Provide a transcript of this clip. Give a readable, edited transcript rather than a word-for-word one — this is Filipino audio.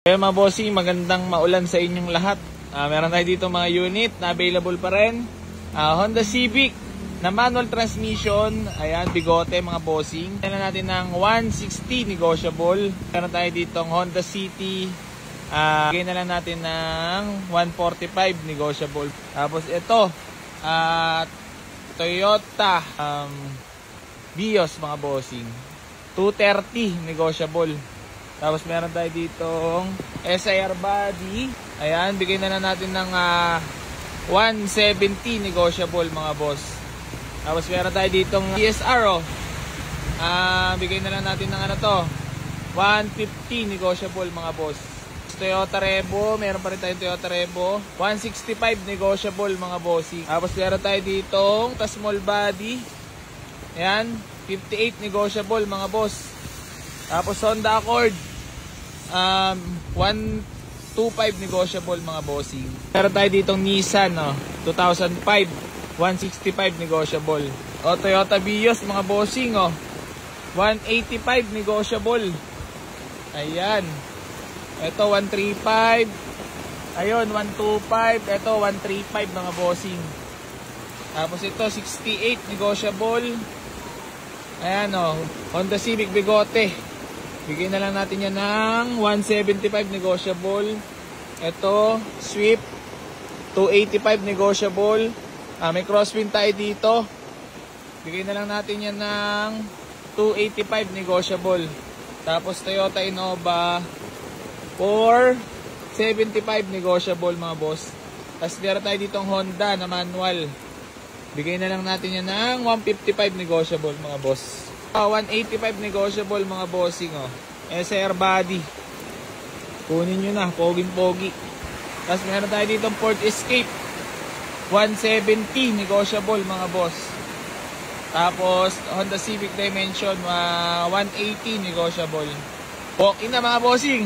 Kaya mga bossing, magandang maulan sa inyong lahat. Meron tayo dito mga unit na available pa rin. Honda Civic na manual transmission. Ayan, bigote mga bossing. Kailan natin ng 160 negotiable. Meron tayo dito ng Honda City. Bigay na lang natin ng 145 negotiable. Tapos ito, Toyota Vios mga bossing. 230 negotiable. Tapos meron tayo ditong SIR body. Ayan, bigay na lang natin ng 170 negotiable mga boss. Tapos meron tayo ditong DSR bigay na lang natin ng 150 negotiable mga boss. Toyota Revo, meron pa rin tayong Toyota Revo 165 negotiable mga bossing. Tapos meron tayo ditong small body. Ayan, 58 negotiable mga boss. Tapos Honda Accord 125 negotiable mga bossing. Meron tayo ditong Nissan 2005 165 negotiable. Toyota Vios mga bossing 185 negotiable. Ayan. Ito 135. Ayun 125. Ito 135 mga bossing. Tapos ito 68 negotiable. Ayan Honda Civic bigote. Bigyan na lang natin yan ng 175 negotiable. Ito, Swift, 285 negotiable. May crosswind tayo dito. Bigyan na lang natin yan ng 285 negotiable. Tapos Toyota Innova, 475 negotiable mga boss. Tapos meron tayo ditong Honda na manual. Bigyan na lang natin yan ng 155 negotiable mga boss. 185 negotiable mga bossing SR body. Kunin nyo na, poging-pogi. Tapos meron tayo ditong Ford Escape 170 negotiable mga boss. Tapos Honda Civic Dimension 180 negotiable. Okay na mga bossing.